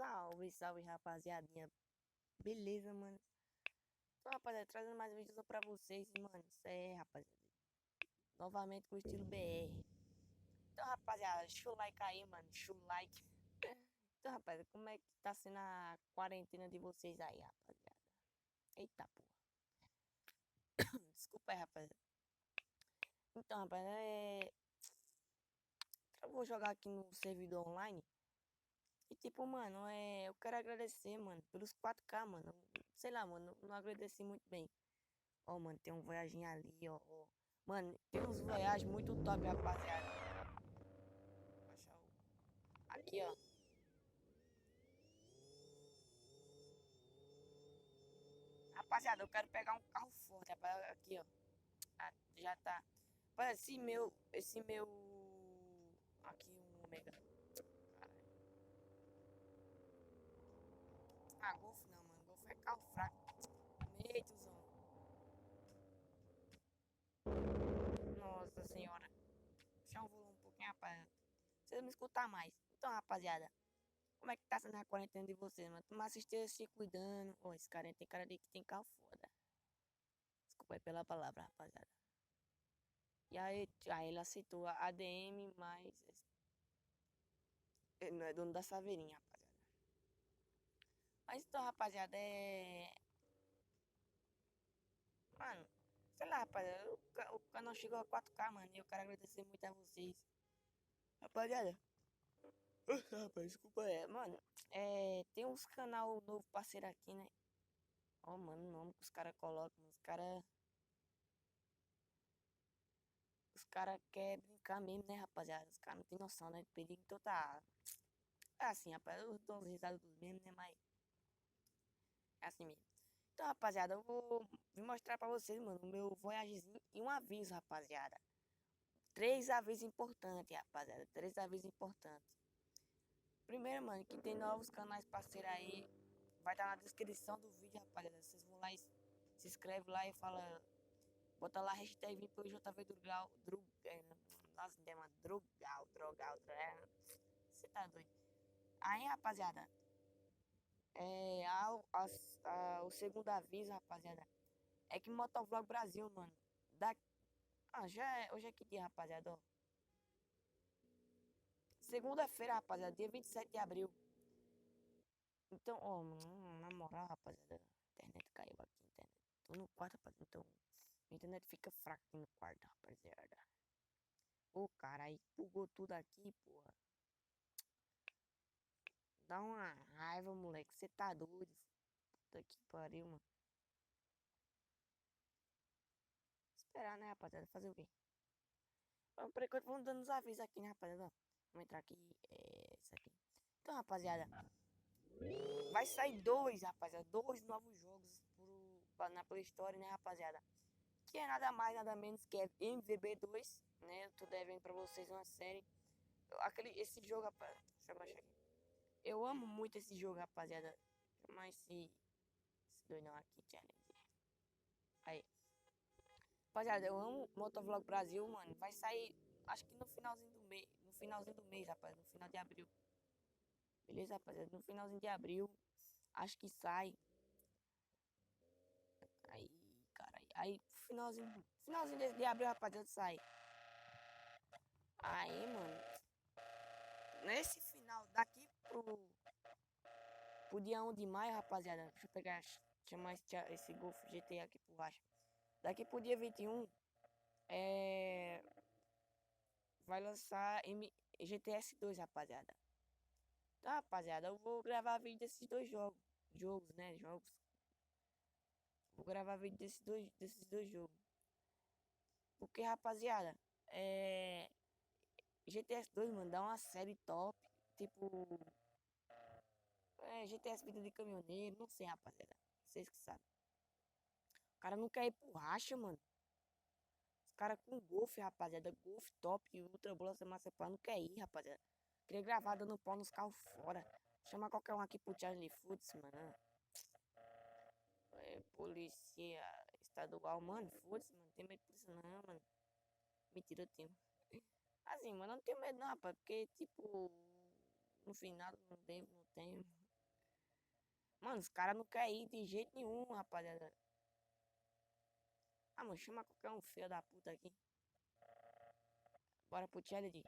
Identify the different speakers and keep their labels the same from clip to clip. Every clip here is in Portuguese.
Speaker 1: Salve, salve, rapaziadinha. Beleza, mano? Então, rapaziada, trazendo mais vídeos pra vocês, mano. Isso é, rapaziada. Novamente com o estilo BR. Então, rapaziada, deixa o like aí, mano. Deixa o like. Então, rapaziada, como é que tá sendo a quarentena de vocês aí, rapaziada? Eita, porra. Desculpa aí, rapaziada. Então, rapaziada, eu vou jogar aqui no servidor online. E, tipo, mano, eu quero agradecer, mano, pelos 4K, mano. Sei lá, mano, não agradeci muito bem. Ó, mano, tem um Voyagem ali, ó. Mano, tem uns Voyage muito top, rapaziada. Vou achar o... Aqui, ó. Rapaziada, eu quero pegar um carro forte, rapaziada. Aqui, ó. Ah, já tá. Rapaz, esse meu... Aqui, um Omega. Caralho. Ah, Golf não, mano. Golf é carro fraco. Meitozão. Nossa senhora. Deixa eu volume um pouquinho, rapaziada. Vocês me escutar mais. Então, rapaziada. Como é que tá sendo a quarentena de vocês, mano? Mas esteja se cuidando. Ó, esse cara aí tem cara de que tem carro foda. Desculpa aí pela palavra, rapaziada. E aí ele aceitou a ADM, mas ele não é dono da Saveirinha, rapaziada. Mas então, rapaziada, Mano, sei lá, rapaziada, o canal chegou a 4K, mano, e eu quero agradecer muito a vocês. Rapaziada, rapaz, desculpa, mano, tem uns canal novo parceiro aqui, né? Ó, mano, o nome que os caras colocam, os cara querem brincar mesmo, né, rapaziada? Os caras não tem noção, né, de perigo, então tá... É assim, rapaz, eu dou uns risadas dos mesmos, né, mas é assim mesmo. Então, rapaziada, eu vou vir mostrar pra vocês, mano, o meu Voyagezinho e um aviso, rapaziada. Três avisos importantes, rapaziada. Três avisos importantes. Primeiro, mano, que tem novos canais parceiros aí. Vai estar na descrição do vídeo, rapaziada. Vocês vão lá e se inscreve lá e fala. Bota lá hashtag vim pelo JV Drugal. Nossa, mano. Drogal. Você tá doido. Aí, rapaziada. O segundo aviso, rapaziada. É que Motovlog Brasil, mano. Da... hoje é que dia, rapaziada? Ó. Segunda-feira, rapaziada. Dia 27 de abril. Então, ó, na moral, rapaziada, a internet caiu aqui, internet. Tô no quarto, rapaziada, então a internet fica fraca aqui no quarto, rapaziada. Ô, cara, aí bugou tudo aqui, porra. Dá uma raiva, moleque, você tá doido. Puta que pariu, mano. Esperar, né, rapaziada, fazer o quê? Bom, por enquanto, vamos dando os avisos aqui, né, rapaziada, ó. Vamos entrar aqui, isso aqui. Então, rapaziada, vai sair dois, rapaziada, dois novos jogos na Play Store, né, rapaziada. Que é nada mais, nada menos que é MVB2, né? Eu tô devendo pra vocês uma série. Esse jogo, rapaz, deixa eu baixar aqui. Eu amo muito esse jogo, rapaziada. Mas esse doidão aqui, challenge. Aí, rapaziada, eu amo Motovlog Brasil, mano. Vai sair, acho que no finalzinho do mês. No finalzinho do mês, rapaz. No final de abril. Beleza, rapaziada? No finalzinho de abril, acho que sai. Aí, cara, aí finalzinho de abril, rapaziada, sai. Aí, mano, nesse final, daqui pro dia 1 de maio, rapaziada. Deixa eu pegar, chamar esse Golf GT aqui por baixo. Daqui pro dia 21, é, vai lançar GTS 2, rapaziada. Tá, rapaziada, eu vou gravar vídeo desses dois jogos. Jogos, né? Jogos. Vou gravar vídeo desses dois jogos. Porque, rapaziada, GTS 2, mano, dá uma série top. Tipo, GTS Vida de Caminhoneiro, não sei, rapaziada. Vocês que sabem. O cara não quer ir pro racha, mano. Os caras com Golf, rapaziada. Golf top e Ultra Bola Macepan não quer ir, rapaziada. Queria gravar dando pau nos carros fora. Chamar qualquer um aqui pro Charlie Foods, mano. Polícia estadual, mano. Foda-se, mano. Não tem medo de polícia, não, mano. Mentira, eu tenho. Assim, mano, eu não tenho medo, não, rapaz. Porque, tipo, no final, não devo, não tenho. Mano, os caras não querem ir de jeito nenhum, rapaziada. Ah, mano, chama qualquer um filho da puta aqui. Bora pro challenge.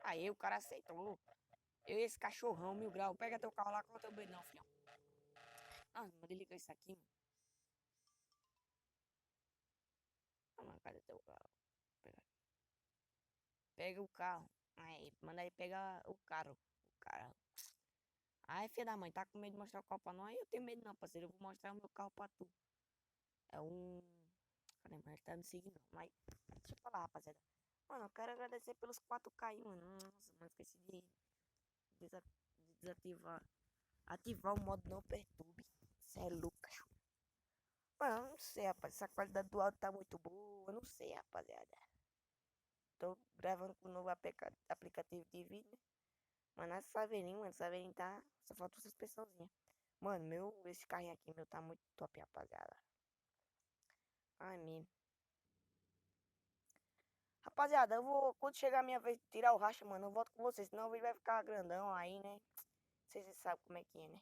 Speaker 1: Aí o cara aceitou. Eu e esse cachorrão, 1000 graus. Pega teu carro lá com o teu bedão, filhão. Ah, manda ligar isso aqui, mano. Ah, mano, cadê teu carro? Pega, pega o carro. Aí, manda ele pegar o carro. O cara. Ai, filha da mãe, tá com medo de mostrar o carro pra nós? Eu tenho medo não, parceiro. Eu vou mostrar o meu carro pra tu. É um. Caramba, ele tá me seguindo. Mas, deixa eu falar, rapaziada. Mano, eu quero agradecer pelos 4K aí, mano. Nossa, mano, esqueci desa- de desativar. Ativar o modo não perturbe. Cê é louco, cachorro. Mano, eu não sei, rapaz. Essa qualidade do áudio tá muito boa. Eu não sei, rapaziada. Tô gravando com o novo aplicativo de vídeo, né? Mano, essa Saveirinho, mano. Saveirinho tá. Só falta uma suspensãozinha. Mano, esse carrinho aqui, meu, tá muito top, rapaziada. Ai, mesmo. Rapaziada, eu vou. Quando chegar a minha vez de tirar o racha, mano, eu volto com vocês. Senão o vídeo vai ficar grandão aí, né? Vocês sabem como é que é, né?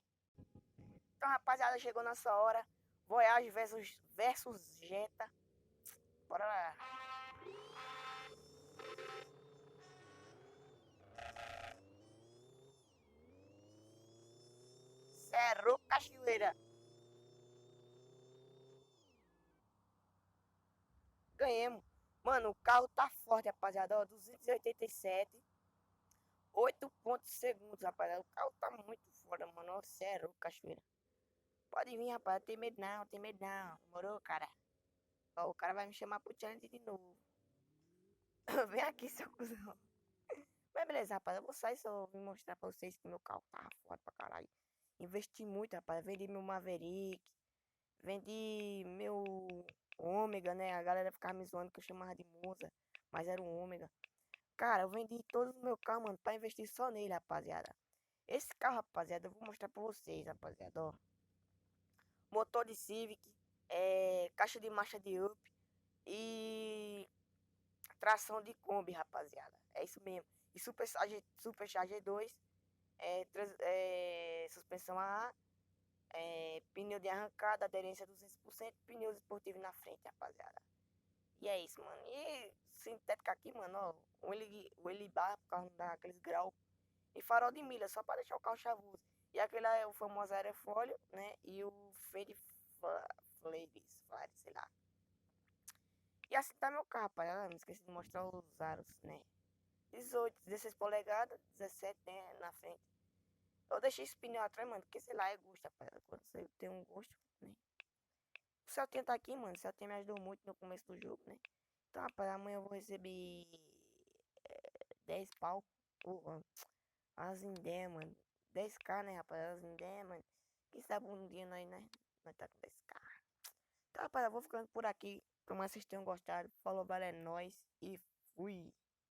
Speaker 1: Então, rapaziada, chegou nossa hora. Voyage versus Jetta. Bora lá. Cerro Cachoeira. Ganhemos. Mano, o carro tá forte, rapaziada. Ó, 287. 8 pontos segundos, rapaziada. O carro tá muito foda, mano. Ó, Cerro Cachoeira. Pode vir, rapaz. Tem medo não, tem medo não. Demorou, cara? Ó, o cara vai me chamar pro challenge de novo. Vem aqui, seu cuzão. Mas beleza, rapaz. Eu vou sair só vim mostrar pra vocês que meu carro tá foda pra caralho. Investi muito, rapaz. Vendi meu Maverick. Vendi meu Ômega, né? A galera ficava me zoando que eu chamava de Monza. Mas era um Ômega. Cara, eu vendi todos os meus carros, mano, pra investir só nele, rapaziada. Esse carro, rapaziada, eu vou mostrar pra vocês, rapaziada, ó. Motor de Civic, caixa de marcha de up e tração de Kombi, rapaziada. É isso mesmo. E Supercharger 2, suspensão AA, pneu de arrancada, aderência 200%, pneus esportivos na frente, rapaziada. E é isso, mano. E sintética aqui, mano, ó. O Elibar, por causa daqueles graus. E farol de milha, só pra deixar o carro chavoso. E aquele é o famoso aerofólio, né? E o Fade Flare, sei lá. E assim tá meu carro, rapaz. Ah, não esqueci de mostrar os aros, né? 18, 16 polegadas, 17, né? Na frente. Eu deixei esse pneu atrás, mano, porque sei lá, é gosto, rapaz. Quando você tem um gosto, né? O Celtinha tá aqui, mano. O Celtinha me ajudou muito no começo do jogo, né? Então, rapaz, amanhã eu vou receber 10 pau. Porra, as ideias, mano. 10K, né, rapaz? As ideias, mano. Quem sabe um dia nós, né? Nós tá com 10K. Então, rapaz, eu vou ficando por aqui. Tomara que vocês tenham gostado. Falou, valeu, é nóis. E fui.